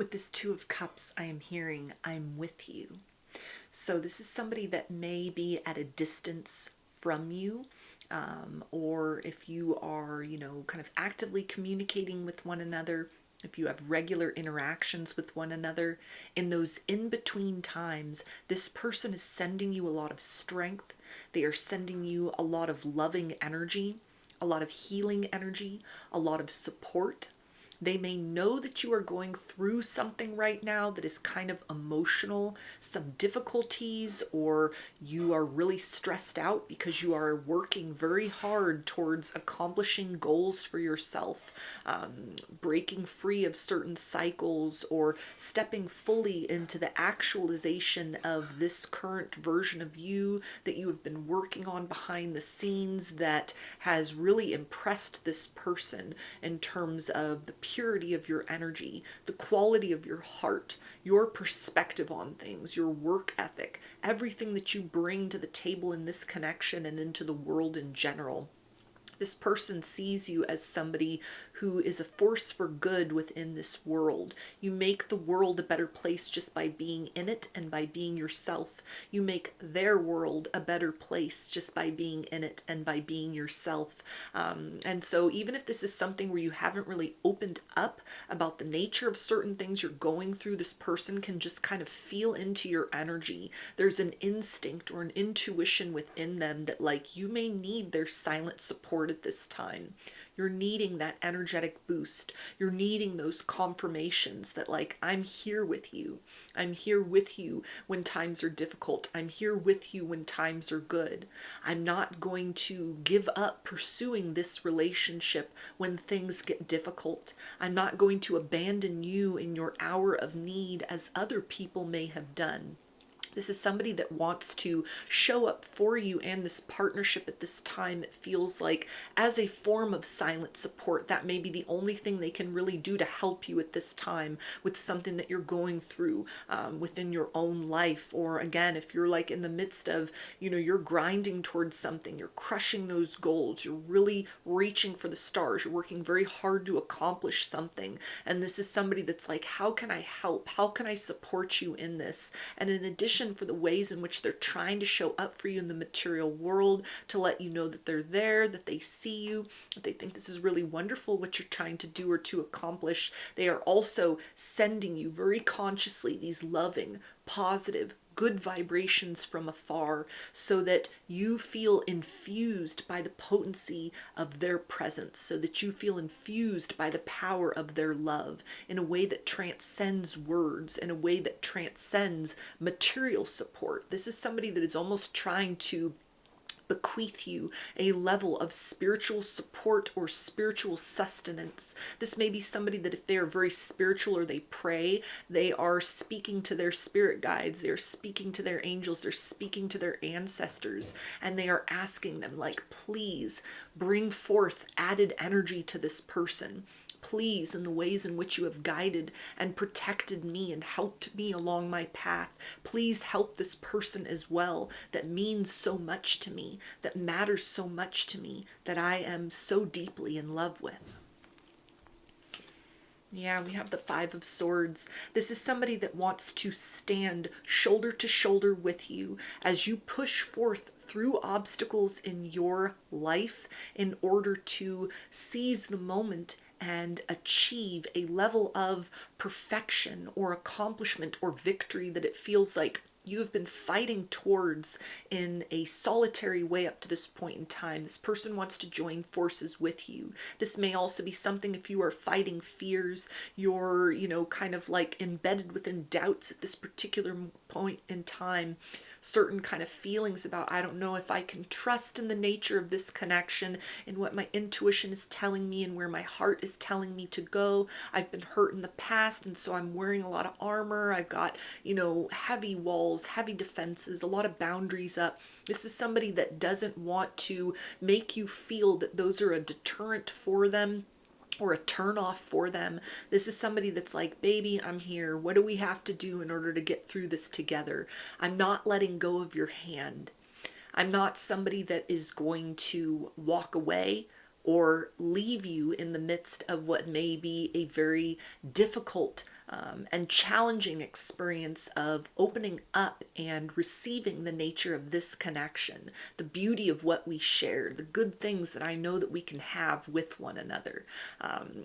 With this Two of Cups, I am hearing, I'm with you. So this is somebody that may be at a distance from you, or if you are, kind of actively communicating with one another, if you have regular interactions with one another, in those in-between times, this person is sending you a lot of strength. They are sending you a lot of loving energy, a lot of healing energy, a lot of support. They may know that you are going through something right now that is kind of emotional, some difficulties, or you are really stressed out because you are working very hard towards accomplishing goals for yourself, breaking free of certain cycles, or stepping fully into the actualization of this current version of you that you have been working on behind the scenes that has really impressed this person in terms of the purity of your energy, the quality of your heart, your perspective on things, your work ethic, everything that you bring to the table in this connection and into the world in general. This person sees you as somebody who is a force for good within this world. You make the world a better place just by being in it and by being yourself. You make their world a better place just by being in it and by being yourself. And so even if this is something where you haven't really opened up about the nature of certain things you're going through, this person can just kind of feel into your energy. There's an instinct or an intuition within them that, like, you may need their silent support at this time. You're needing that energetic boost. You're needing those confirmations that, like, I'm here with you. I'm here with you when times are difficult. I'm here with you when times are good. I'm not going to give up pursuing this relationship when things get difficult. I'm not going to abandon you in your hour of need as other people may have done. This is somebody that wants to show up for you and this partnership at this time. It feels like as a form of silent support. That may be the only thing they can really do to help you at this time with something that you're going through within your own life. Or again, if you're like in the midst of, you're grinding towards something, you're crushing those goals, you're really reaching for the stars, you're working very hard to accomplish something. And this is somebody that's like, how can I help? How can I support you in this? And in addition, for the ways in which they're trying to show up for you in the material world, to let you know that they're there, that they see you, that they think this is really wonderful what you're trying to do or to accomplish. They are also sending you very consciously these loving, positive, good vibrations from afar, so that you feel infused by the potency of their presence, so that you feel infused by the power of their love in a way that transcends words, in a way that transcends material support. This is somebody that is almost trying to bequeath you a level of spiritual support or spiritual sustenance. This may be somebody that, if they are very spiritual or they pray, they are speaking to their spirit guides, they're speaking to their angels, they're speaking to their ancestors, and they are asking them, like, please bring forth added energy to this person. Please, in the ways in which you have guided and protected me and helped me along my path, please help this person as well that means so much to me, that matters so much to me, that I am so deeply in love with. Yeah, we have the Five of Swords. This is somebody that wants to stand shoulder to shoulder with you as you push forth through obstacles in your life in order to seize the moment and achieve a level of perfection or accomplishment or victory that it feels like you have been fighting towards in a solitary way up to this point in time. This person wants to join forces with you. This may also be something, if you are fighting fears, you're, kind of like embedded within doubts at this particular point in time, certain kind of feelings about, I don't know if I can trust in the nature of this connection and what my intuition is telling me and where my heart is telling me to go. I've been hurt in the past, and so I'm wearing a lot of armor. I've got, heavy walls, heavy defenses, a lot of boundaries up. This is somebody that doesn't want to make you feel that those are a deterrent for them or a turn off for them. This is somebody that's like, baby, I'm here. What do we have to do in order to get through this together? I'm not letting go of your hand. I'm not somebody that is going to walk away or leave you in the midst of what may be a very difficult and challenging experience of opening up and receiving the nature of this connection, the beauty of what we share, the good things that I know that we can have with one another.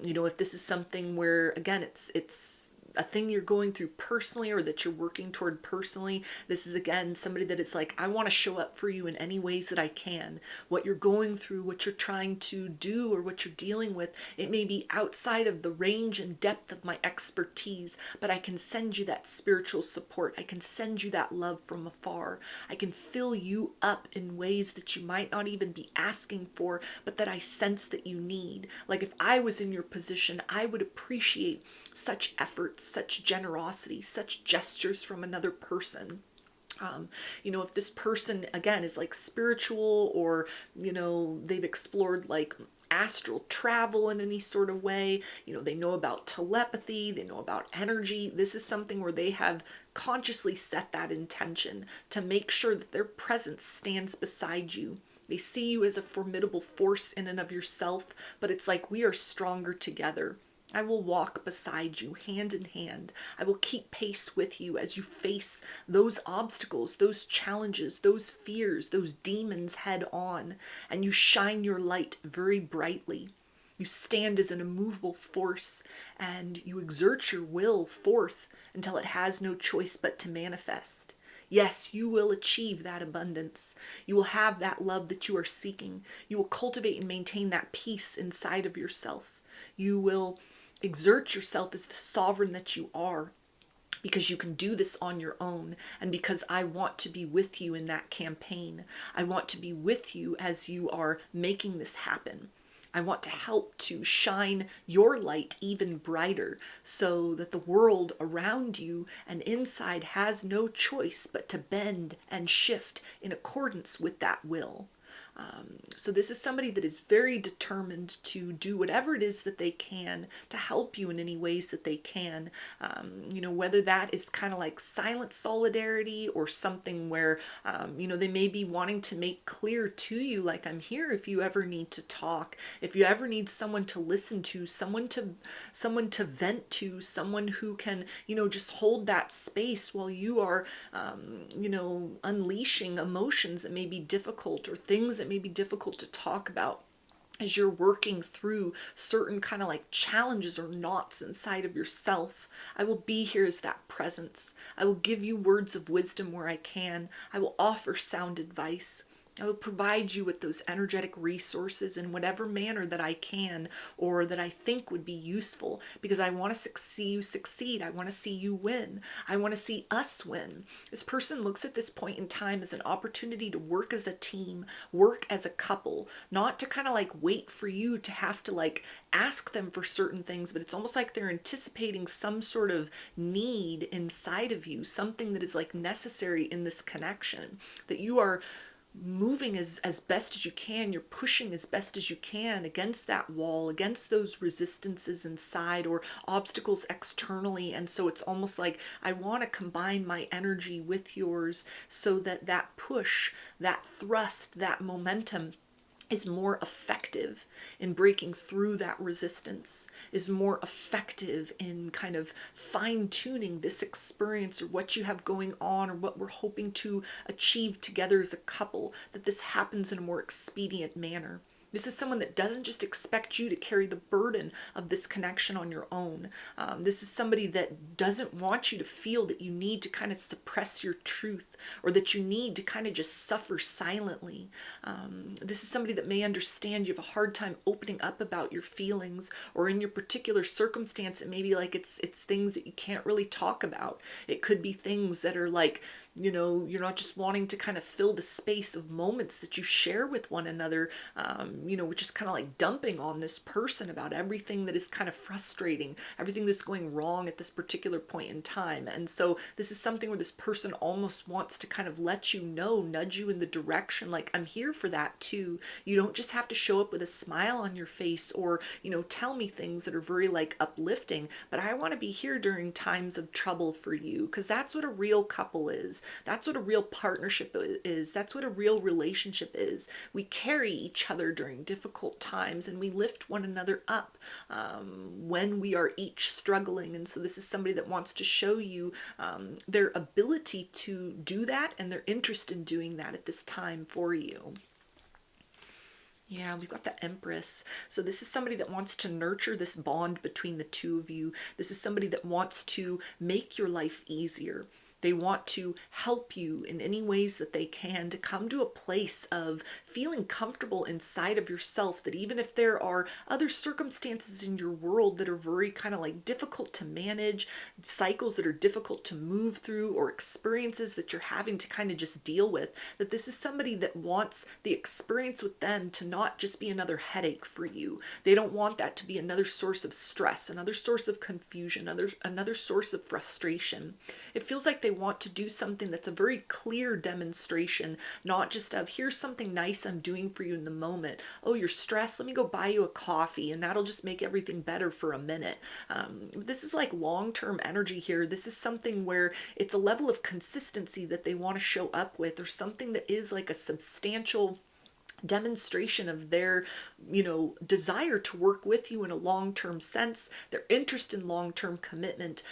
If this is something where, again, it's a thing you're going through personally or that you're working toward personally, this is again somebody that it's like, I want to show up for you in any ways that I can. What you're going through, what you're trying to do, or what you're dealing with, it may be outside of the range and depth of my expertise, but I can send you that spiritual support. I can send you that love from afar. I can fill you up in ways that you might not even be asking for, but that I sense that you need. Like if I was in your position, I would appreciate such effort, such generosity, such gestures from another person. If this person, again, is like spiritual, or, they've explored like astral travel in any sort of way, they know about telepathy, they know about energy. This is something where they have consciously set that intention to make sure that their presence stands beside you. They see you as a formidable force in and of yourself, but it's like we are stronger together. I will walk beside you, hand in hand. I will keep pace with you as you face those obstacles, those challenges, those fears, those demons head on, and you shine your light very brightly. You stand as an immovable force, and you exert your will forth until it has no choice but to manifest. Yes, you will achieve that abundance. You will have that love that you are seeking. You will cultivate and maintain that peace inside of yourself. You will exert yourself as the sovereign that you are, because you can do this on your own, and because I want to be with you in that campaign. I want to be with you as you are making this happen. I want to help to shine your light even brighter so that the world around you and inside has no choice but to bend and shift in accordance with that will. So this is somebody that is very determined to do whatever it is that they can to help you in any ways that they can. Whether that is kind of like silent solidarity or something where, they may be wanting to make clear to you, like, I'm here if you ever need to talk, if you ever need someone to listen to, someone to vent to, someone who can, just hold that space while you are, unleashing emotions that may be difficult or things that may be difficult to talk about as you're working through certain kind of like challenges or knots inside of yourself. I will be here as that presence. I will give you words of wisdom where I can. I will offer sound advice. I will provide you with those energetic resources in whatever manner that I can or that I think would be useful, because I want to see you succeed. I want to see you win. I want to see us win. This person looks at this point in time as an opportunity to work as a team, work as a couple, not to kind of like wait for you to have to like ask them for certain things, but it's almost like they're anticipating some sort of need inside of you, something that is like necessary in this connection, that you are moving as best as you can, you're pushing as best as you can against that wall, against those resistances inside or obstacles externally. And so it's almost like I want to combine my energy with yours so that that push, that thrust, that momentum is more effective in breaking through that resistance, is more effective in kind of fine-tuning this experience or what you have going on or what we're hoping to achieve together as a couple, that this happens in a more expedient manner. This is someone that doesn't just expect you to carry the burden of this connection on your own. This is somebody that doesn't want you to feel that you need to kind of suppress your truth or that you need to kind of just suffer silently. This is somebody that may understand you have a hard time opening up about your feelings, or in your particular circumstance, it may be like it's things that you can't really talk about. It could be things that are like, you're not just wanting to kind of fill the space of moments that you share with one another, which is kind of like dumping on this person about everything that is kind of frustrating, everything that's going wrong at this particular point in time. And so this is something where this person almost wants to kind of let you know, nudge you in the direction, like, I'm here for that too. You don't just have to show up with a smile on your face or, tell me things that are very like uplifting, but I want to be here during times of trouble for you, because that's what a real couple is. That's what a real partnership is. That's what a real relationship is. We carry each other during difficult times, and we lift one another up when we are each struggling. And so this is somebody that wants to show you their ability to do that and their interest in doing that at this time for you. Yeah, we've got the Empress. So this is somebody that wants to nurture this bond between the two of you. This is somebody that wants to make your life easier. They want to help you in any ways that they can to come to a place of feeling comfortable inside of yourself, that even if there are other circumstances in your world that are very kind of like difficult to manage, cycles that are difficult to move through, or experiences that you're having to kind of just deal with, that this is somebody that wants the experience with them to not just be another headache for you. They don't want that to be another source of stress, another source of confusion, another source of frustration. It feels like they want to do something that's a very clear demonstration, not just of here's something nice I'm doing for you in the moment. Oh, you're stressed, let me go buy you a coffee and that'll just make everything better for a minute. This is like long-term energy here. This is something where it's a level of consistency that they want to show up with, or something that is like a substantial demonstration of their, desire to work with you in a long-term sense, their interest in long-term commitment,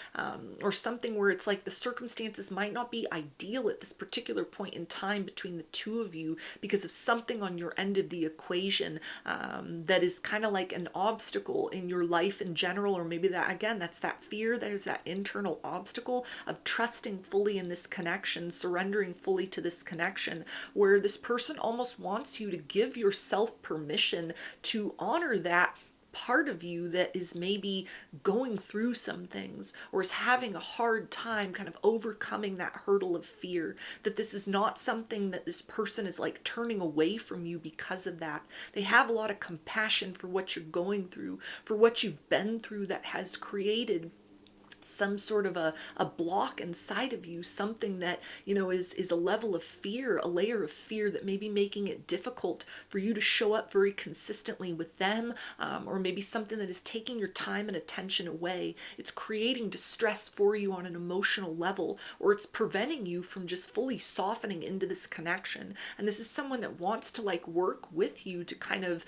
or something where it's like the circumstances might not be ideal at this particular point in time between the two of you because of something on your end of the equation that is kind of like an obstacle in your life in general, or maybe that, again, that's that fear, there's that internal obstacle of trusting fully in this connection, surrendering fully to this connection, where this person almost wants you to give yourself permission to honor that part of you that is maybe going through some things, or is having a hard time kind of overcoming that hurdle of fear, that this is not something that this person is like turning away from you because of that. They have a lot of compassion for what you're going through, for what you've been through, that has created some sort of a block inside of you, something that is a level of fear, a layer of fear that may be making it difficult for you to show up very consistently with them, or maybe something that is taking your time and attention away. It's creating distress for you on an emotional level, or it's preventing you from just fully softening into this connection. And this is someone that wants to like work with you to kind of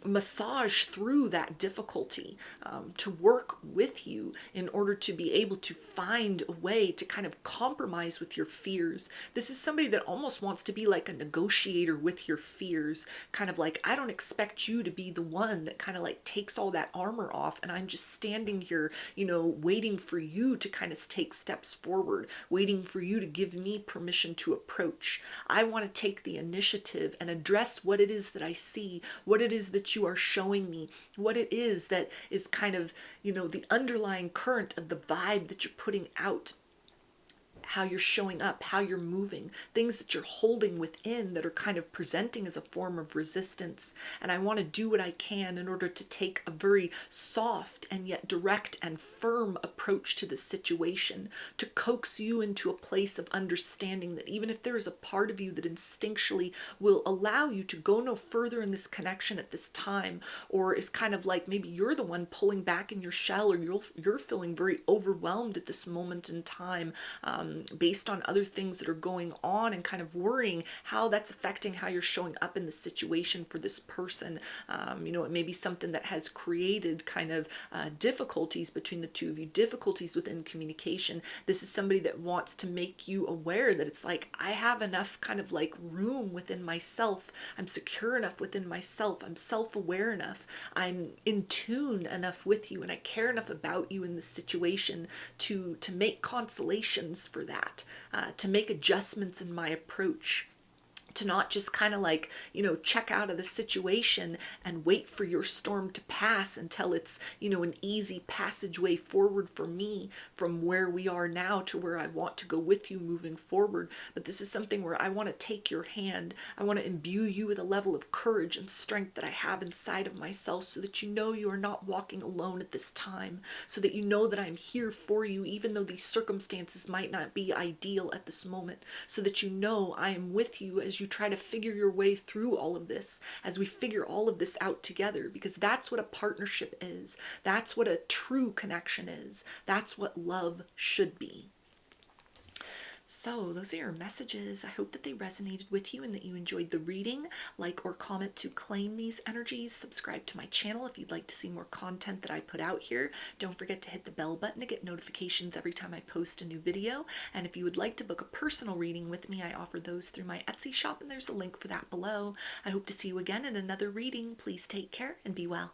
massage through that difficulty, to work with you in order to be able to find a way to kind of compromise with your fears. This is somebody that almost wants to be like a negotiator with your fears, kind of like, I don't expect you to be the one that kind of like takes all that armor off, and I'm just standing here, waiting for you to kind of take steps forward, waiting for you to give me permission to approach. I want to take the initiative and address what it is that I see, what it is that you are showing me, what it is that is kind of, the underlying current of the vibe that you're putting out, how you're showing up, how you're moving, things that you're holding within that are kind of presenting as a form of resistance. And I want to do what I can in order to take a very soft and yet direct and firm approach to the situation, to coax you into a place of understanding that even if there is a part of you that instinctually will allow you to go no further in this connection at this time, or is kind of like maybe you're the one pulling back in your shell, or you're feeling very overwhelmed at this moment in time, based on other things that are going on, and kind of worrying how that's affecting how you're showing up in the situation for this person. It may be something that has created kind of difficulties between the two of you, difficulties within communication. This is somebody that wants to make you aware that it's like, I have enough kind of like room within myself. I'm secure enough within myself. I'm self-aware enough. I'm in tune enough with you, and I care enough about you in this situation to make consolations for that, to make adjustments in my approach, to not just kind of like, check out of the situation and wait for your storm to pass until it's, an easy passageway forward for me from where we are now to where I want to go with you moving forward. But this is something where I want to take your hand. I want to imbue you with a level of courage and strength that I have inside of myself, so that you are not walking alone at this time, so that that I'm here for you, even though these circumstances might not be ideal at this moment, so that I am with you as you try to figure your way through all of this, as we figure all of this out together, because that's what a partnership is. That's what a true connection is. That's what love should be. So, those are your messages. I hope that they resonated with you and that you enjoyed the reading. Like or comment to claim these energies. Subscribe to my channel if you'd like to see more content that I put out here. Don't forget to hit the bell button to get notifications every time I post a new video. And if you would like to book a personal reading with me, I offer those through my Etsy shop, and there's a link for that below. I hope to see you again in another reading. Please take care and be well.